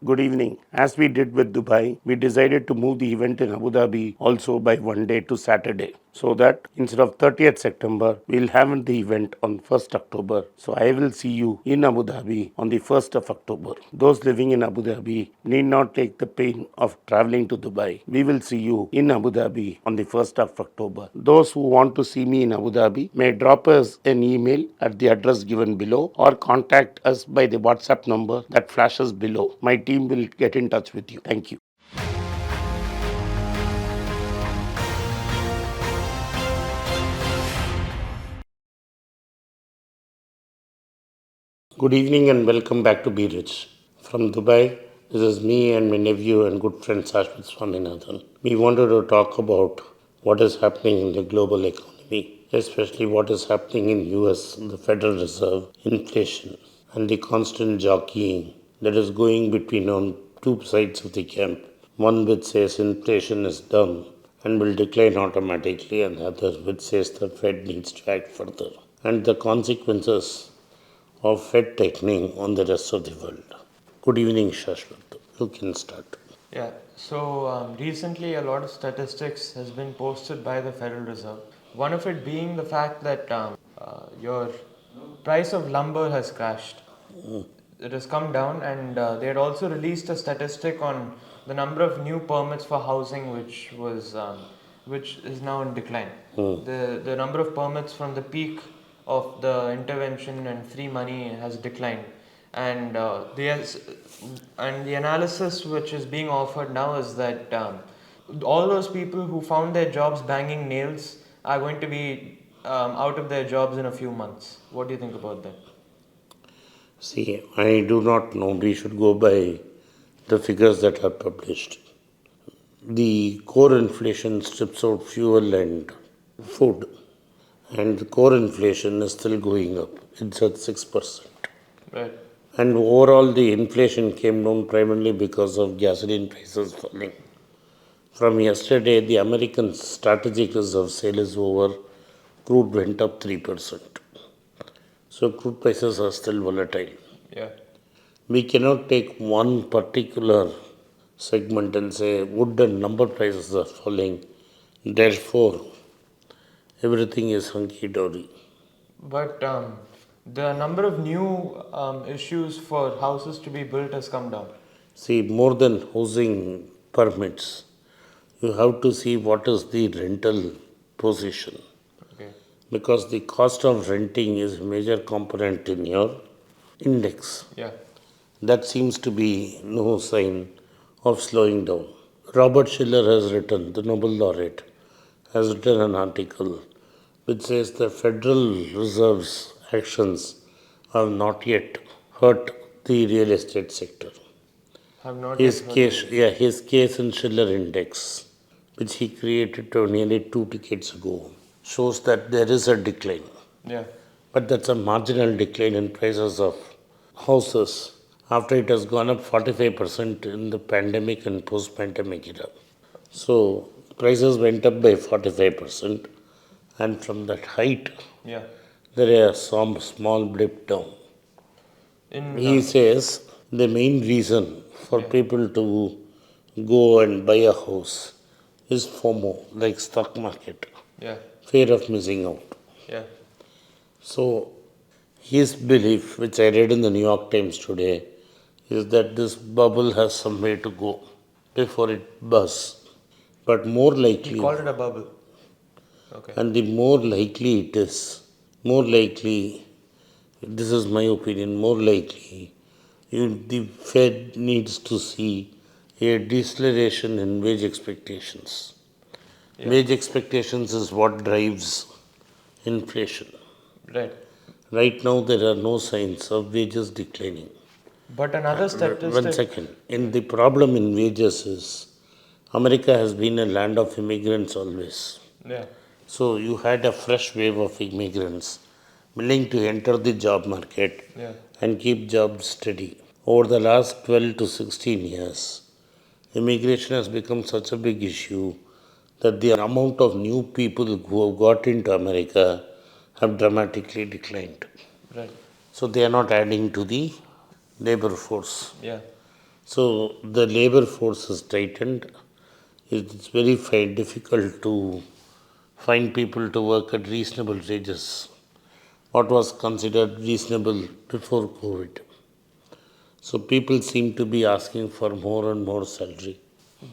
Good evening. As we did with Dubai, we decided to move the event in Abu Dhabi also by one day to Saturday, so that instead of 30th September, we'll have the event on 1st October. So I will see you in Abu Dhabi on the 1st of October. Those living in Abu Dhabi need not take the pain of traveling to Dubai. We will see you in Abu Dhabi on the 1st of October. Those who want to see me in Abu Dhabi may drop us an email at the address given below or contact us by the WhatsApp number that flashes below. My team will get in touch with you. Thank you. Good evening and welcome back to Be Rich. From Dubai, this is me and my nephew and good friend Srinivasan. We wanted to talk about what is happening in the global economy, especially what is happening in US, the Federal Reserve, inflation, and the constant jockeying that is going between on two sides of the camp. One which says inflation is done and will decline automatically, and the other which says the Fed needs to act further. And the consequences of Fed tightening on the rest of the world. Good evening, Shashwat. You can start. Yeah, so recently a lot of statistics has been posted by the Federal Reserve. One of it being the fact that your price of lumber has crashed. It has come down, and they had also released a statistic on the number of new permits for housing, which is now in decline. The number of permits from the peak of the intervention and free money has declined, and the analysis which is being offered now is that all those people who found their jobs banging nails are going to be out of their jobs in a few months. What do you think about that? See, I do not know. We should go by the figures that are published. The core inflation strips out fuel and food, and the core inflation is still going up. It's at 6%. Right. And overall, the inflation came down primarily because of gasoline prices falling. From yesterday, the American strategic reserve sale is over. Crude went up 3%. So crude prices are still volatile. Yeah. We cannot take one particular segment and say wood and lumber prices are falling. Therefore, everything is hunky dory. But the number of new issues for houses to be built has come down. See, more than housing permits, you have to see what is the rental position. Okay. Because the cost of renting is a major component in your index. Yeah. That seems to be no sign of slowing down. Robert Schiller has written, the Nobel laureate, has written an article which says the Federal Reserve's actions have not yet hurt the real estate sector. Have not yet heard of it. His case in Schiller Index, which he created nearly 2 decades ago, shows that there is a decline. Yeah. But that's a marginal decline in prices of houses after it has gone up 45% in the pandemic and post-pandemic era. So prices went up by 45%, and from that height, Yeah. there is some small blip down. In He says the main reason for people to go and buy a house is FOMO, like stock market, yeah. fear of missing out. Yeah. So his belief, which I read in the New York Times today, is that this bubble has some way to go before it bursts. But more He likely, called it a bubble. Okay. and the more likely it is, more likely, this is my opinion, more likely, the Fed needs to see a deceleration in wage expectations. Yeah. Wage expectations is what drives inflation. Right. Right now, there are no signs of wages declining. But another One statistic. second. In the problem in wages is America has been a land of immigrants always. Yeah. So you had a fresh wave of immigrants willing to enter the job market Yeah. and keep jobs steady. Over the last 12 to 16 years, immigration has become such a big issue that the amount of new people who have got into America have dramatically declined. Right. So they are not adding to the labor force. Yeah. So the labor force is tightened. It's very difficult to find people to work at reasonable wages. What was considered reasonable before COVID. So people seem to be asking for more and more salary.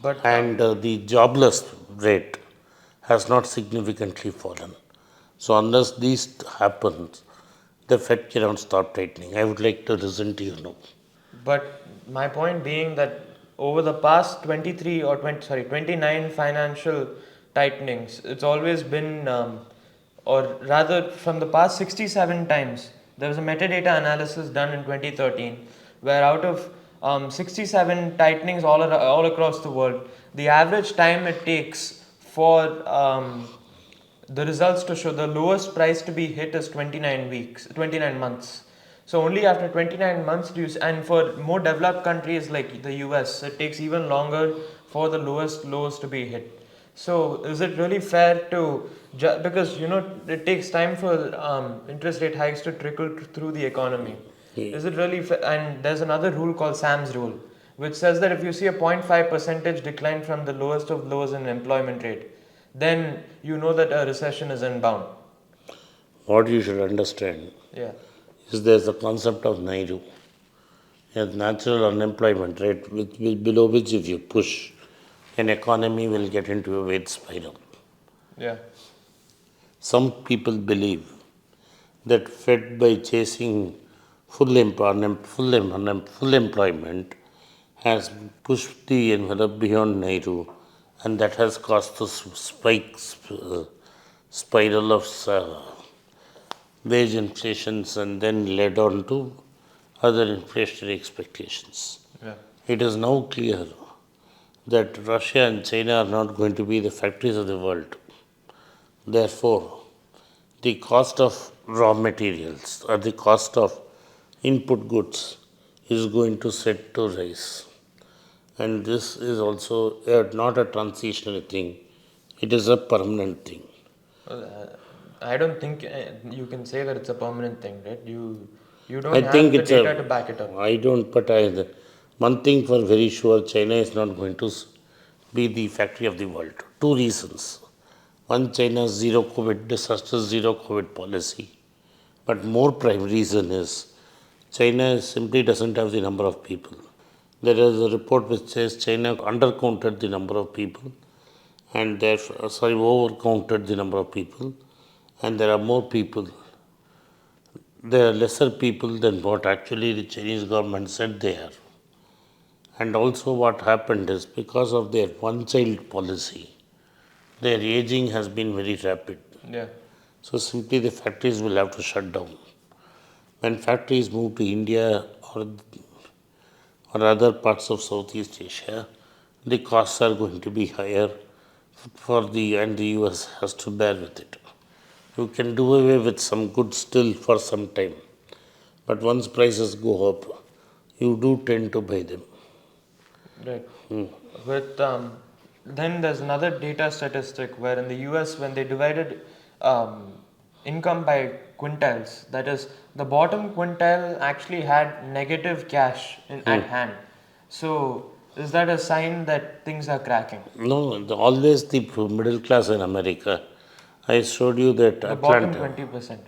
But And the jobless rate has not significantly fallen. So unless these happens, the Fed cannot stop tightening. I would like to listen to you now. But my point being that over the past 23 or 29 financial tightenings, it's always been, or rather from the past 67 times, there was a metadata analysis done in 2013 where out of 67 tightenings all across the world, the average time it takes for the results to show the lowest price to be hit is 29 months. So only after 29 months do you, and for more developed countries like the US, it takes even longer for the lowest lows to be hit. So is it really fair to, because it takes time for interest rate hikes to trickle through the economy. Is it really fair? And there's another rule called Sam's rule, which says that if you see a 0.5 percentage decline from the lowest of lows in employment rate, then you know that a recession is inbound. What you should understand Yeah. is there's a concept of Naidu, a natural unemployment rate below which if you push, an economy will get into a wage spiral. Yeah. Some people believe that fed by chasing full employment has pushed the envelope beyond Naidu, and that has caused the spiral of wage inflations and then led on to other inflationary expectations. Yeah. It is now clear that Russia and China are not going to be the factories of the world. Therefore, the cost of raw materials or the cost of input goods is going to set to rise. And this is also not a transitional thing, it is a permanent thing. Well, I don't think you can say that it's a permanent thing, right? You don't I think have the it's data to back it up. I don't, but one thing for very sure, China is not going to be the factory of the world. Two reasons. One, China's zero COVID, disaster zero COVID policy. But more prime reason is China simply doesn't have the number of people. There is a report which says China undercounted the number of people and therefore, overcounted the number of people, and there are more people. There are lesser people than what actually the Chinese government said they are. And also, what happened is because of their one child policy, their aging has been very rapid. Yeah. So, simply the factories will have to shut down. When factories move to India or other parts of Southeast Asia, the costs are going to be higher and the US has to bear with it. You can do away with some goods still for some time, but once prices go up, you do tend to buy them. Right. With then there's another data statistic where in the US when they divided income by quintiles, that is the bottom quintile actually had negative cash at hand. So is that a sign that things are cracking? No, always the middle class in America. I showed you that The bottom Atlanta, 20%.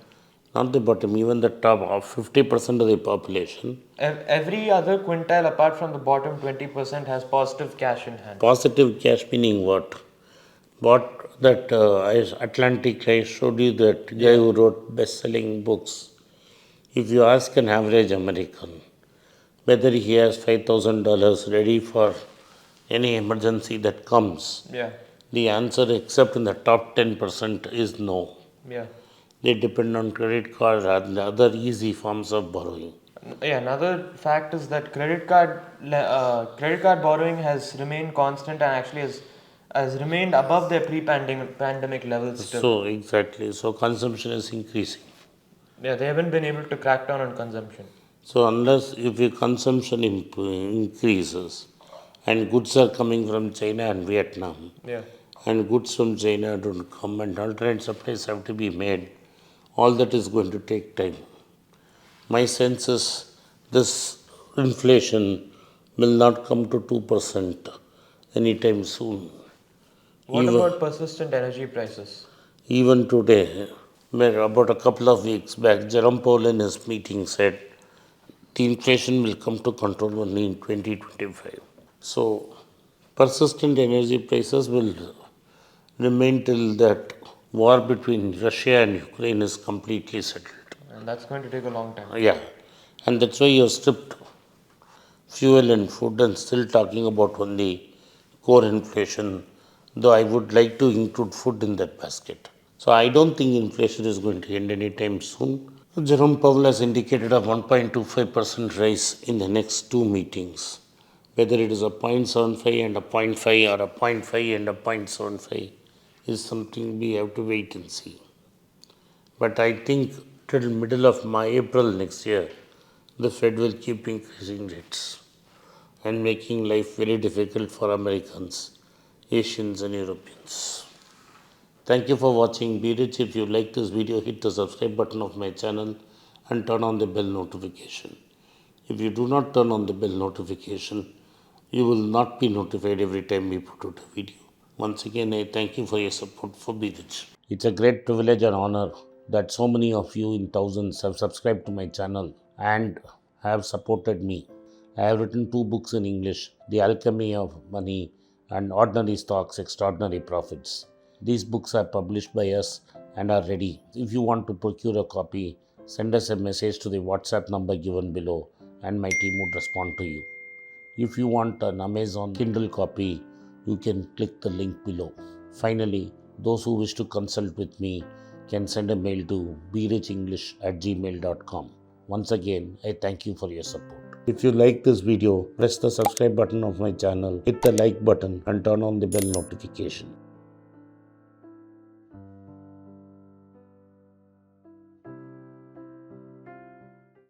not the bottom, even the top of 50% of the population. Every other quintile apart from the bottom 20% has positive cash in hand. Positive cash meaning what? What that Atlantic, I showed you that guy who wrote best-selling books. If you ask an average American whether he has $5,000 ready for any emergency that comes, Yeah. the answer, except in the top 10%, is no. Yeah. They depend on credit card and other easy forms of borrowing. Yeah, another fact is that credit card borrowing has remained constant and actually has remained above their pre-pandemic levels still. So, exactly. So, consumption is increasing. Yeah, they haven't been able to crack down on consumption. So, unless if your consumption increases and goods are coming from China and Vietnam, Yeah. and goods from China don't come and alternate supplies have to be made, all that is going to take time. My sense is this inflation will not come to 2% anytime soon. What Even, about persistent energy prices? even today, where about a couple of weeks back, Jerome Powell in his meeting said the inflation will come to control only in 2025. So, persistent energy prices will remain till that war between Russia and Ukraine is completely settled. And that's going to take a long time. Yeah, and that's why you're stripped fuel and food and still talking about only core inflation, though I would like to include food in that basket. So I don't think inflation is going to end anytime soon. Jerome Powell has indicated a 1.25% rise in the next two meetings. Whether it is a 0.75 and a zero point 0.5 or a zero point 0.5 and a 0.75 is something we have to wait and see. But I think till middle of April next year, the Fed will keep increasing rates and making life very difficult for Americans, Asians and Europeans. Thank you for watching. Be rich. If you like this video, hit the subscribe button of my channel and turn on the bell notification. If you do not turn on the bell notification, you will not be notified every time we put out a video. Once again, I thank you for your support for Be Rich. It's a great privilege and honor that so many of you in thousands have subscribed to my channel and have supported me. I have written two books in English, The Alchemy of Money and Ordinary Stocks, Extraordinary Profits. These books are published by us and are ready. If you want to procure a copy, send us a message to the WhatsApp number given below and my team would respond to you. If you want an Amazon Kindle copy, you can click the link below. Finally, those who wish to consult with me can send a mail to berichenglish@gmail.com. Once again, I thank you for your support. If you like this video, press the subscribe button of my channel, hit the like button and turn on the bell notification.